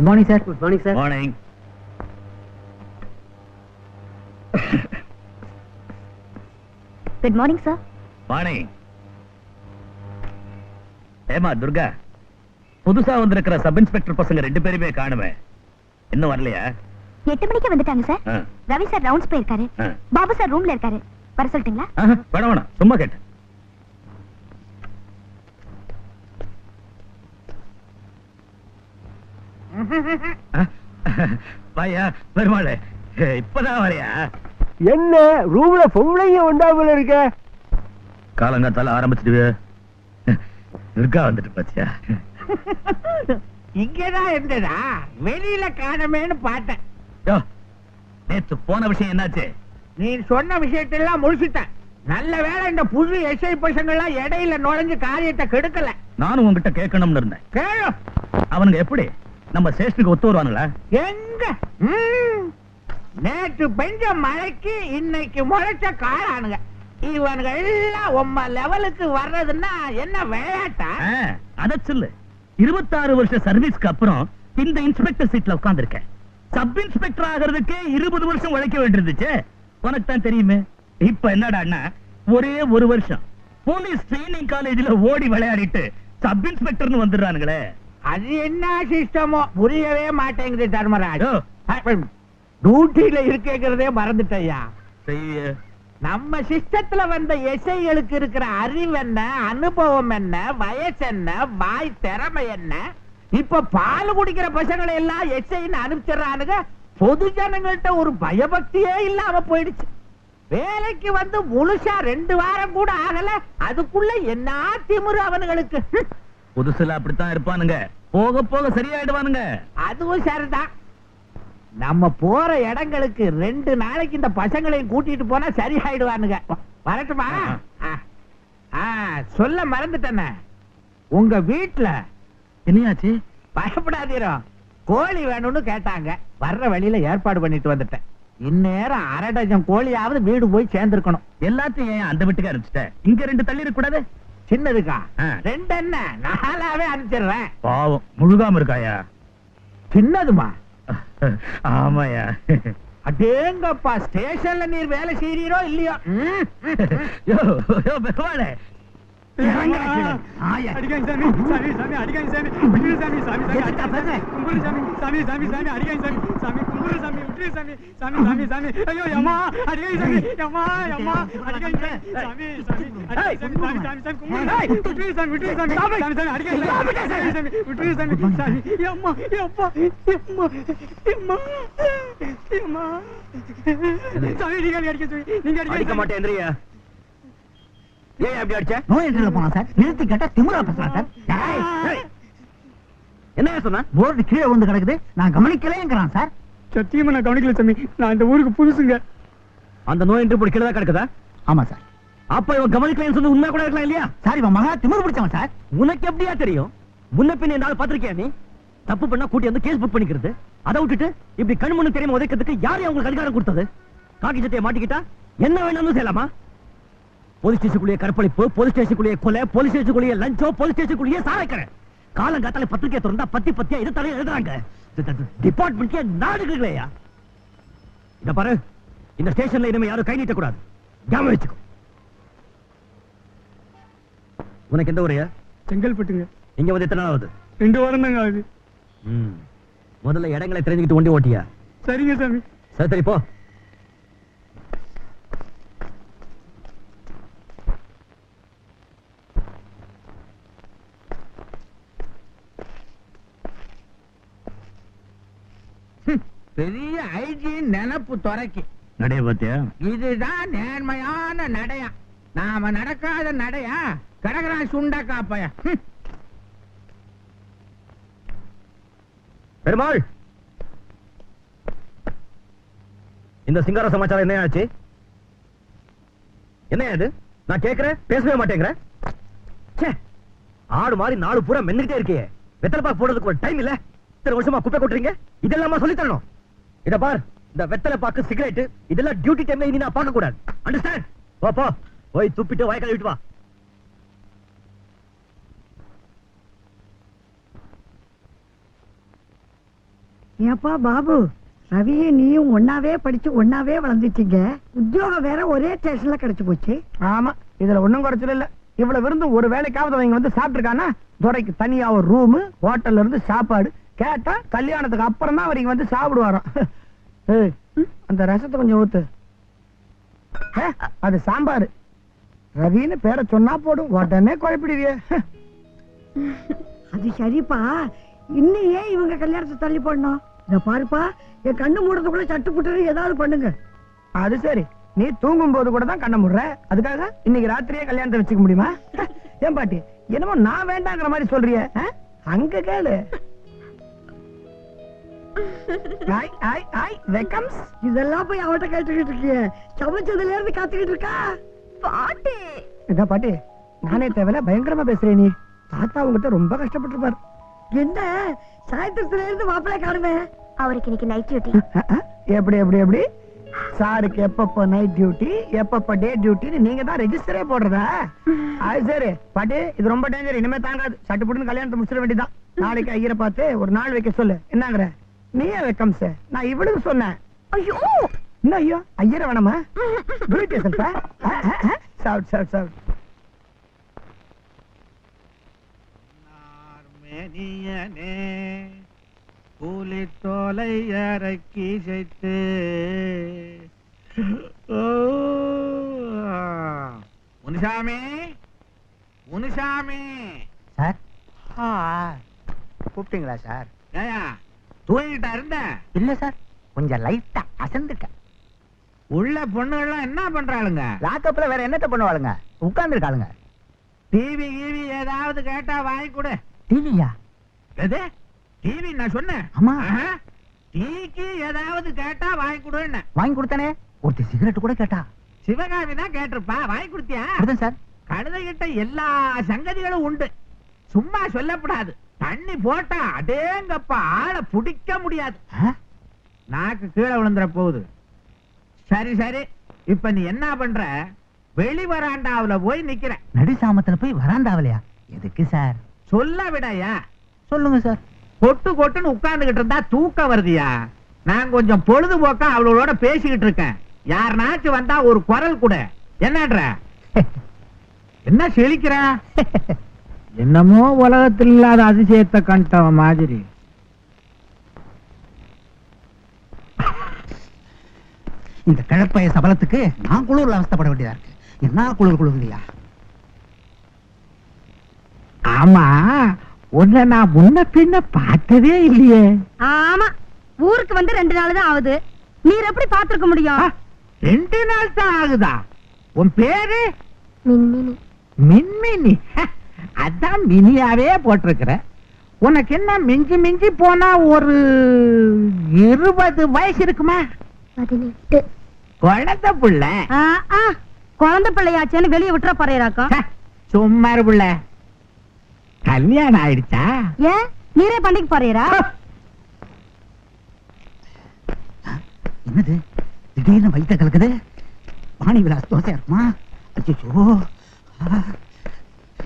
Good morning sir. Good morning sir. Morning. Good morning sir. Morning. ஏமா துர்கா, புதுசா வந்திருக்கிற sub inspector பசங்க 2 பேருமே காணுமே, இன்னும் வரலையா? 8 மணிக்கு வந்துட்டாங்க சார். ரவி சார் ரவுண்ட்ஸ் போயிருக்காரு. பாபு சார் ரூம்ல இருக்காரு. வர சொல்லட்டுங்களா? வேணாம் வேணாம், சும்மா கேட்டேன். வாயா பெருமாளே, இப்பதான் வரையா? என்ன ரூம்ல பொம்பளைங்க உண்டாமல இருக்க? காலங்காத்தால ஆரம்பிச்சிட்டு துர்கா வந்துட்டு பாத்தியா? இங்கதான் இருந்ததா? வெளியில காணமேன்னு பார்த்தேன். நேத்து போன விஷயம் என்னாச்சு? நீ சொன்ன விஷயத்தெல்லாம் முடிச்சுட்டேன். நல்ல வேளை இந்த புது எஸ்ஐ பசங்க எல்லாம் இடையில நுழைஞ்சு காரியத்தை கெடுக்கல. நானும் உங்ககிட்ட கேட்கணும்னு இருந்தேன். கேளு. அவனுங்க எப்படி நம்ம ஸ்டேஷனுக்கு ஒத்து வருவானுங்களா? எங்க நேற்று பெஞ்ச மழைக்கு இன்னைக்கு முளைச்ச காரானுங்க. இவனுங்க எல்லாம் உம்ம லெவலுக்கு வர்றதுன்னா என்ன விளையாட்டா? அத சொல்லு. 26 வருஷ சர்வீஸ்க்கு அப்புறம் இந்த இன்ஸ்பெக்டர் சீட்ல உட்கார்ந்திருக்கேன். சப் இன்ஸ்பெக்டர் ஆகிறதுக்கு 20 வருஷம் உழைக்க வேண்டியிருந்துச்சு. உனக்கு தான் தெரியுமே. இப்ப என்னடான்னா ஒரே 1 வருஷம் போலீஸ் ட்ரைனிங் காலேஜ்ல ஓடி விளையாடிட்டு சப் இன்ஸ்பெக்டர்னு வந்துடுறானுங்களே. அது என்ன சிஸ்டமோ புரியவே மாட்டேங்குது தர்மராஜ். டியூட்டியில இருக்கேங்கிறதே மறந்துட்டயா. நம்ம சிஸ்டத்துல வந்த எஸ்ஐகளுக்கு இருக்கிற அறிவு என்ன, அனுபவம் என்ன, வயசு என்ன, வாய் திறமை என்ன? இப்ப பால் குடிக்கிற பசங்களை எல்லாம் எஸ்ஐன்னு அனுப்பிச்சிடறானுங்க. பொது ஜனங்கள்ட்ட ஒரு பயபக்தியே இல்லாம போயிடுச்சு. வேலைக்கு வந்து முழுசா 2 வாரம் கூட ஆகல, அதுக்குள்ள என்ன திமிரு அவனுங்களுக்கு. புதுசுல அப்படித்தான் இருப்பானுங்க, போக போக சரியாயிடுவானுங்க. அதுவும் சரிதான். நம்ம போற இடங்களுக்கு 2 நாளைக்கு இந்த பசங்களையும் கூட்டிட்டு போனா சரியாயிடுவானுங்க. வரட்டுமா? சொல்ல மறந்துட்டேன. உங்க வீட்டுல என்னையாச்சு? பயப்படாதீரோ, கோழி வேணும்னு கேட்டாங்க. வர்ற வழியில ஏற்பாடு பண்ணிட்டு வந்துட்டேன். இந்நேரம் 1/2 டஜன் கோழியாவது வீடு போய் சேர்ந்திருக்கணும். எல்லாத்தையும் ஏன் அந்த வீட்டுக்கு அனுப்பிச்சிட்டேன்? இங்க 2 தள்ளி இருக்க கூடாது? சின்னதுக்கா 2 என்ன 4ஆவே அனுப்பிச்சிடுறேன். பாவம் முழுகாம இருக்காயா? சின்னதுமா? ஆமாயா. அடேங்கப்பா, ஸ்டேஷன்ல நீர் வேலை செய்யறீரோ இல்லையோ? பெருமாளே, அடிக்க மாட்டேன். ஏன் அப்படி அடிச்ச? நோய் என்ட்ரில போனா சார். நிறுத்தி கேட்டா திமிரா பேசுறான் சார். என்ன சொன்ன? போர்டு கீழே வந்து கிடக்குது, நான் கவனிக்கலேங்கிறான் சார். சத்தியமா நான் கவனிக்கல சாமி. நான் இந்த ஊருக்கு புதுசுங்க. அந்த நோய் என்ட்ரி போர்டு கீழே தான் கிடக்குதா? ஆமா சார். அப்ப இவன் கவனிக்கலன்னு சொல்லி உண்மை கூட இருக்கலாம் இல்லையா? சார், இவன் மகா திமிரு பிடிச்சவன் சார். உனக்கு எப்படியா தெரியும்? முன்ன பின்ன என்னால பாத்திருக்கியா நீ? தப்பு பண்ணா கூட்டி வந்து கேஸ் புக் பண்ணிக்கிறது. அதை விட்டுட்டு இப்படி கண் முன்னு தெரியாம உதைக்கிறதுக்கு யாரு அவங்களுக்கு அதிகாரம் கொடுத்தது? காக்கி சட்டையை மாட்டிக்கிட்டா என்ன வேணாலும் செய்யலாமா? போலீஸ் ஸ்டேஷனுக்குள்ளே கற்பழிப்பு, போலீஸ் ஸ்டேஷனுக்குள்ளே கொலை, போலீஸ் ஸ்டேஷனுக்குள்ளே லஞ்சோ, போலீஸ் ஸ்டேஷனுக்குள்ளே சாரைக்கரை. காலங்காத்தால பத்திரிகை திறந்தா பத்தியா இது தலையை எழுதுறாங்க. டிபார்ட்மெண்ட்ல நாடுகளையா? இத பாரு, இந்த ஸ்டேஷன்ல இனிமே யாரும் கை நீட்ட கூடாது. ஞாபகம் வச்சுக்கோ. உனக்கு எந்த ஊரையா? செங்கல்பட்டுங்க. இங்க வந்து எத்தனை நாள் ஆகுது? 2 வாரம் தாங்க ஆகுது. முதல்ல இடங்களை தெரிஞ்சுக்கிட்டு வண்டி ஓட்டியா? சரிங்க சாமி. சரி போ. பெரிய ஐஜி நினப்பு துறைக்கு நடைய பாத்தியா? இதுதான் நேர்மையான நடையா. நாம நடக்காத நடையா கடகரான் சுண்ட காப்பையா. பெருமாள், இந்த சிங்கார சமாச்சாரம் என்ன ஆச்சு? என்ன அது? நான் கேட்கிறேன், பேசவே மாட்டேங்கிற. ஆடு மாதிரி 4 பூரா மென்னுகிட்டே இருக்கே. வெத்தலை பாக்கு போடுறதுக்கு ஒரு டைம் இல்ல. இத்தனை வருஷமா குப்பை கொட்டுறீங்க. இதெல்லாம் சொல்லி தரணும். இத பார், இந்த வெத்தலை பாக்கு, சிகரெட் இதெல்லாம் டியூட்டி டைம்ல இனி நான் பார்க்க கூடாது. அண்டர்ஸ்டாண்ட்? போ போய் துப்பிட்டு வாய் கழுவிட்டு வா. ஏப்பா பாபு, ரவியும் நீயும் ஒன்னாவே படிச்சு ஒன்னாவே வளர்ந்துட்டீங்க. உத்தியோகம் வேற ஒரே ஸ்டேஷன்ல கிடைச்சு போச்சு. ஆமா, இதுல ஒண்ணும் குறைச்சல இல்ல. இவ்வளவு விருந்து ஒரு வேலைக்காவது அவங்க வந்து சாப்பிட்டுருக்கானா? துரைக்கு தனியா ஒரு ரூம், ஹோட்டல்ல இருந்து சாப்பாடு. கேட்டா கல்யாணத்துக்கு அப்புறம் தான் அவருக்கு வந்து சாப்பிடுவாராம். ஏய், அந்த ரசத்தை கொஞ்சம் ஊத்து. அது சாம்பார். ரவின்னு பேரை சொன்னா போடும், உடனே குழப்பிடுவிய. அது சரிப்பா, இன்னும் ஏன் இவங்க கல்யாணத்தை தள்ளி போடணும்? இத பாருப்பா, என் கண்ணு மூடுறதுக்குள்ள சட்டு புட்டு ஏதாவது பண்ணுங்க. அது சரி, நீ தூங்கும் போது கூட தான் கண்ண முடுற, அதுக்காக இன்னைக்கு ராத்திரியே கல்யாணத்தை வச்சுக்க முடியுமா? ஏன் பாட்டி, என்னமோ நான் வேண்டாங்கிற மாதிரி சொல்றிய? அங்க கேளு. இதெல்லாம் போய் அவட்ட கேட்டுக்கிட்டு இருக்கிய? சமைச்சதுல இருந்து காத்துக்கிட்டு இருக்கா பாட்டி. என்ன பாட்டி, நானே தேவையில்ல பயங்கரமா பேசுறேன். நீ தாத்தா உங்ககிட்ட ரொம்ப கஷ்டப்பட்டிருப்பாரு. என்ன சாயந்தரத்துல இருந்து மாப்பிள்ளை காணுமே? அவருக்கு இன்னைக்கு நைட் டியூட்டி. எப்படி எப்படி எப்படி? சாருக்கு எப்பப்ப நைட் டியூட்டி, எப்பப்ப டே டியூட்டின்னு நீங்க தான் ரெஜிஸ்டரே போடுறதா? அது சரி பாட்டி, இது ரொம்ப டேஞ்சர். இனிமே தாங்காது. சட்டு புட்டுன்னு கல்யாணத்தை முடிச்சிட வேண்டியதான். நாளைக்கு ஐயரை பார்த்து ஒரு நாள் வைக்க சொல்லு. என்னங்கிற? நீயே வைக்கம் சார், நான் இவளுக்கு சொன்னேன். ஐயோ என்ன ஐயோ, ஐயரை வேணாமா? சாப்பிட் சாப்பிட் சாப்பிட். மேனியனே புலித்தோலை அரைக்கி செய்து முனுசாமி, முனுசாமி. சார் கூப்பிட்டீங்களா சார்? ஏயா தூங்கிட்டா இருந்த? இல்ல சார், கொஞ்சம் லைட்டா அசந்துட்டேன். உள்ள பொண்ணுகள்லாம் என்ன பண்றாளுங்க? லாக்கப்ல வேற என்னத்த பண்ணுவாளுங்க? உட்கார்ந்து இருக்காளுங்க. டிவி கீவி ஏதாவது கேட்டா வாங்கி கொடு. டிவியா? எது டிவி? நான் சொன்னேன். ஆமா. டீக்கு ஏதாவது கேட்டா வாங்கி கொடுன்னு. வாங்கி கொடுத்தானே. ஒருத்தி சிகரெட் கூட கேட்டா. சிவகாமி தான் கேட்டிருப்பா, வாங்கி கொடுத்தியா? கொடுத்தேன் சார். கழுதைகிட்ட எல்லா சங்கதிகளும் உண்டு, சும்மா சொல்லப்படாது. தண்ணி போட்டா அடேங்கப்பா ஆளை பிடிக்க முடியாது. நாக்கு கீழே விழுந்துற போகுது. சரி சரி, இப்ப நீ என்ன பண்ற? வெளி வராண்டாவுல போய் நிக்கிற. நடு சாமத்துல போய் வராண்டாவலையா? எதுக்கு சார்? சொல்ல விடையா? சொல்லுங்க சார். கொட்டு கொட்டுன்னு உட்கார்ந்துகிட்டு இருந்தா தூக்கம் வருதியா? நான் கொஞ்சம் பொழுதுபோக்கா அவளோட பேசிக்கிட்டு இருக்கேன். யாருனாச்சும் வந்தா ஒரு குரல் கூட. என்னன்ற? என்ன செழிக்கிற? என்னமோ உலகத்தில் இல்லாத அதிசயத்தை கண்டவ மாதிரி. இந்த கிழப்பைய சபலத்துக்கு நான் குளிர்ல அவஸ்தப்பட வேண்டியதா இருக்கு. என்ன குளிர் குளிர்லையா? ஆமா, உன்னை நான் முன்ன பின்ன பார்த்ததே இல்லையே. ஆமா, ஊருக்கு வந்து 2 நாள் தான் ஆகுது. நீர் எப்படி பாத்துருக்க முடியும்? 2 நாள் தான் ஆகுதா? உன் பேரு? மின்மினி. மின்மினி? அதான் மினியாவே போட்டிருக்கிற. உனக்கு என்ன மிஞ்சி மிஞ்சி போனா ஒரு 20 வயசு இருக்குமா? 18. குழந்தை புள்ள. குழந்தை பிள்ளையாச்சேன்னு வெளியே விட்டுற போறாக்கும். சும்மா புள்ள. கல்யாணம் ஆயிடுச்சா? ஏன் நீரே பண்ணிக்கு போறீரா? என்னது திடீர்னு வயிற்ற கலக்குது? பாணி விலாஸ் தோசை இருக்குமா? அச்சோ,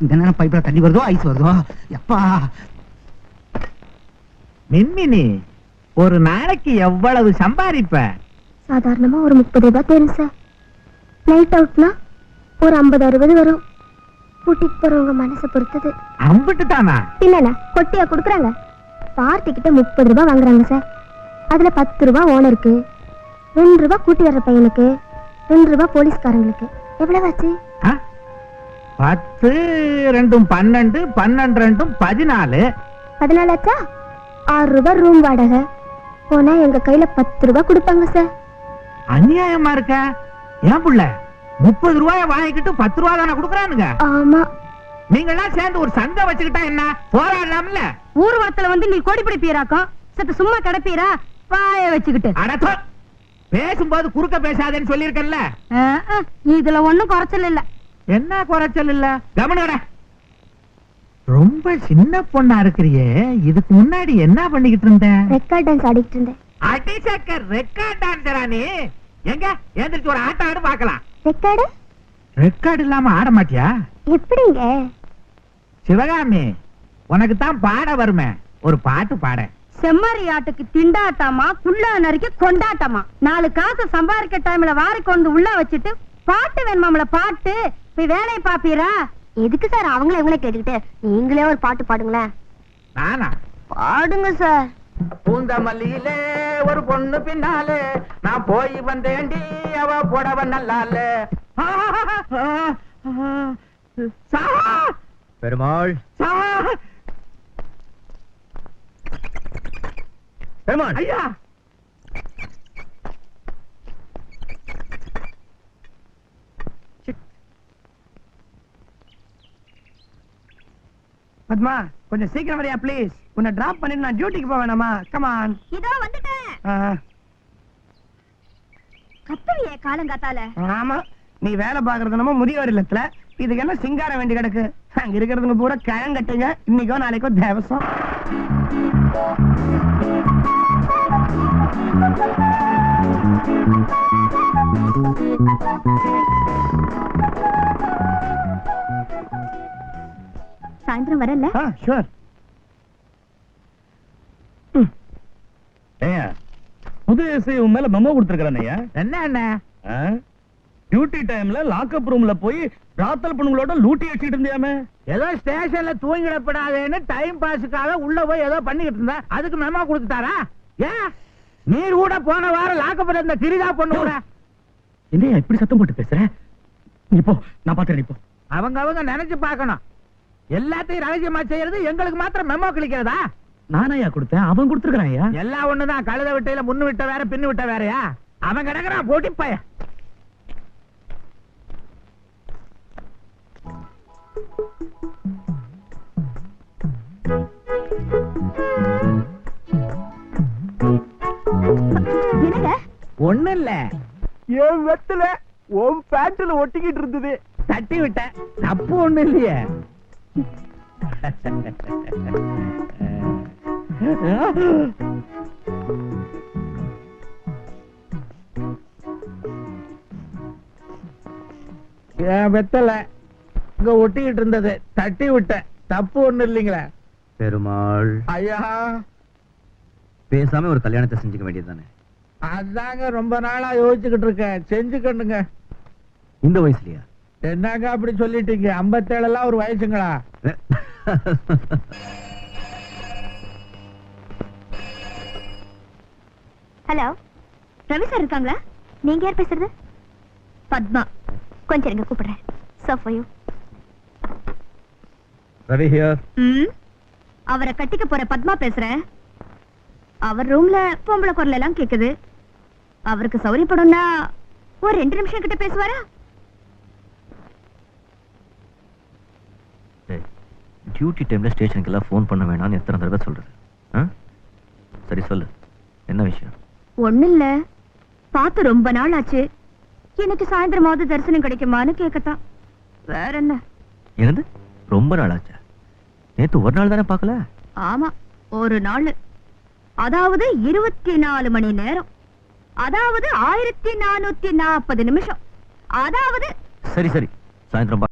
இந்த நேரம் பைப்ல தண்ணி வருதோ ஐஸ் வருதோ? எப்பா மின்மினி, ஒரு நாளைக்கு எவ்வளவு சம்பாதிப்ப? சாதாரணமா ஒரு 30 ரூபாய் தேரும் சார். நைட் அவுட்னா ஒரு 50-60 வரும். கூட்டிட்டு போறவங்க மனசை பொறுத்தது. அம்பிட்டு தானா? இல்லண்ணா, கொட்டியா குடுக்குறாங்க. பார்ட்டி கிட்ட 30 ரூபாய் வாங்குறாங்க சார். அதுல 10 ரூபாய் ஓனருக்கு, 2 ரூபாய் கூட்டி வர்ற பையனுக்கு, 2 ரூபாய் போலீஸ்காரங்களுக்கு. எவ்வளவு ஆச்சு? 10 2 12, 12 2 14. 14 ஆச்சா? 6 ரூபாய் ரூம் வாடகை போனா எங்க கையில 10 ரூபாய் கொடுப்பாங்க சார். அநியாயமா இருக்க. ஏன் புள்ள 30 ரூபாய வாங்கிக்கிட்டு 10 ரூபாய் தானே கொடுக்குறானுங்க? ஆமா. நீங்க எல்லாம் சேர்ந்து ஒரு சங்கம் வச்சுக்கிட்டா என்ன? போராடலாம்ல. ஊர்வலத்துல வந்து நீ கோடி பிடிப்பீராக்கும், சத்து சும்மா கிடப்பீரா வாய வச்சுக்கிட்டு. அடத்தோ, பேசும்போது குறுக்க பேசாதேன்னு சொல்லியிருக்கேன்ல. இதுல ஒண்ணும் குறைச்சல் இல்ல. என்ன குறைச்சல் இல்ல? கவனிடா. ரொம்ப சின்ன பொண்ணா இருக்கிறியே, இதுக்கு முன்னாடி என்ன பண்ணிக்கிட்டு இருந்த? ரெக்கார்ட் டான்ஸ் ஆடிட்டு இருந்தேன். அடிசக்கர் ரெக்கார்ட் டான்ஸரா நீ? எங்க எந்திரிச்சு ஒரு ஆட்டம் ஆடு பார்க்கலாம். ரெக்கார்டு? ரெக்கார்ட் இல்லாம ஆட மாட்டியா? எப்படிங்க? சிவகாமி, உனக்கு தான் பாட வருமே, ஒரு பாட்டு பாட. செம்மறி ஆட்டுக்கு திண்டாட்டமா குள்ள நறுக்கி கொண்டாட்டமா 4 காசு சம்பாதிக்க டைம்ல வாரி கொண்டு உள்ள வச்சுட்டு பாட்டு வேணுமாம்ல பாட்டு போய் வேலையை பாப்பீரா? எதுக்கு சார் அவங்கள இவங்கள கேட்டுக்கிட்டு நீங்களே ஒரு பாட்டு பாடுங்களேன். நானா? பாடுங்க சார். பூந்தமல்லியிலே ஒரு பொண்ணு பின்னாலே நான் போய் வந்தேண்டி அவ போடவ நல்லாலே. பெருமாள் பெருமாள் ஐயா, பத்மா கொஞ்சம் சீக்கிரம் வரியா ப்ளீஸ். உன்னை டிராப் பண்ணிட்டு நான் டியூட்டிக்கு போக வேணாமா? கமான். இதோ வந்துட்டேன். கத்துவியே காலங்காத்தால. ஆமா, நீ வேலை பாக்குறது நம்ம முதியோர் இல்லத்துல, இதுக்கு என்ன சிங்கார வேண்டி கிடக்கு? அங்க இருக்கிறதுங்க பூரா கழங்கட்டுங்க. இன்னைக்கோ நாளைக்கோ தேவசம். சாயந்தரம் வரல? ஷூர். புது எஸ்ஐ உன் மேல மெமோ கொடுத்திருக்கானயா? என்ன என்ன டியூட்டி டைம்ல லாக்அப் ரூம்ல போய் ராத்தல் பொண்ணுங்களோட லூட்டி அடிச்சிட்டு இருந்தியாமே? ஏதோ ஸ்டேஷன்ல தூங்கிடப்படாதேன்னு டைம் பாஸுக்காக உள்ள போய் ஏதோ பண்ணிக்கிட்டு இருந்தா அதுக்கு மெமோ கொடுத்துட்டாரா? ஏன் நீர் கூட போன வாரம் லாக்கப்பட்ட இந்த கிரிதா பொண்ணு கூட என்னையா இப்படி சத்தம் போட்டு பேசுற? நீ போ, நான் பாத்துறேன். இப்போ அவங்க நினைச்சு பார்க்கணும். எல்லாத்தையும் ரகசியமா செய்யறது எங்களுக்கு மாத்திரம் மெமோ கிளிக்கிறதா? நானாயா கொடுத்தேன், அவன் கொடுத்துருக்கான். எல்லாம் ஒண்ணுதான். கழுத விட்டையில முன்னு விட்ட வேற பின்னு விட்ட வேறயா? அவன் கிடக்குறான் போட்டி பைய. என்னங்க? ஒண்ணு இல்ல, என் வெத்துல உன் பேண்ட்ல ஒட்டிக்கிட்டு இருந்தது, தட்டி விட்டேன். தப்பு ஒண்ணு இல்லையே. என் வெத்தல இங்க ஒட்டிக்கிட்டு இருந்தது, தட்டி விட்டேன். தப்பு ஒண்ணு இல்லைங்களே. பெருமாள் ஐயா, பேசாம ஒரு கல்யாணத்தை செஞ்சுக்க வேண்டியதுதானே? அதாங்க ரொம்ப நாளா யோசிச்சுக்கிட்டு இருக்கேன். செஞ்சுக்கணுங்க. இந்த வயசுலயா? என்னங்க அப்படி சொல்லிட்டீங்க? 57 எல்லாம் ஒரு வயசுங்களா? ஹலோ, ரவி சார் இருக்காங்களா? நீங்க யார் பேசுறது? பத்மா. கொஞ்சம் இருங்க, கூப்பிடுறேன். So for you. Ravi here. அவரை கட்டிக்க போற பத்மா பேசுறேன். அவர் ரூம்ல பொம்பளை குரல் எல்லாம் கேக்குது. அவருக்கு சௌரியப்படும்னா ஒரு 2 நிமிஷம் கிட்ட பேசுவாரா? டியூட்டி டைம்ல ஸ்டேஷனுக்கு எல்லாம் ஃபோன் பண்ண வேணாம்னு எத்தனை தடவை சொல்றது? சரி சொல்லு, என்ன விஷயம்? ஒண்ணு இல்ல, பார்த்து ரொம்ப நாள் ஆச்சு. எனக்கு சாயந்தரமாவது தரிசனம் கிடைக்குமான்னு கேட்கத்தான். வேற என்ன? என்னது ரொம்ப நாள் ஆச்சா? நேத்து ஒரு நாள் தானே பார்க்கல? ஆமா, ஒரு நாள். அதாவது 24 மணி நேரம். அதாவது 1440 நிமிஷம். அதாவது சரி சரி, சாயந்தரம்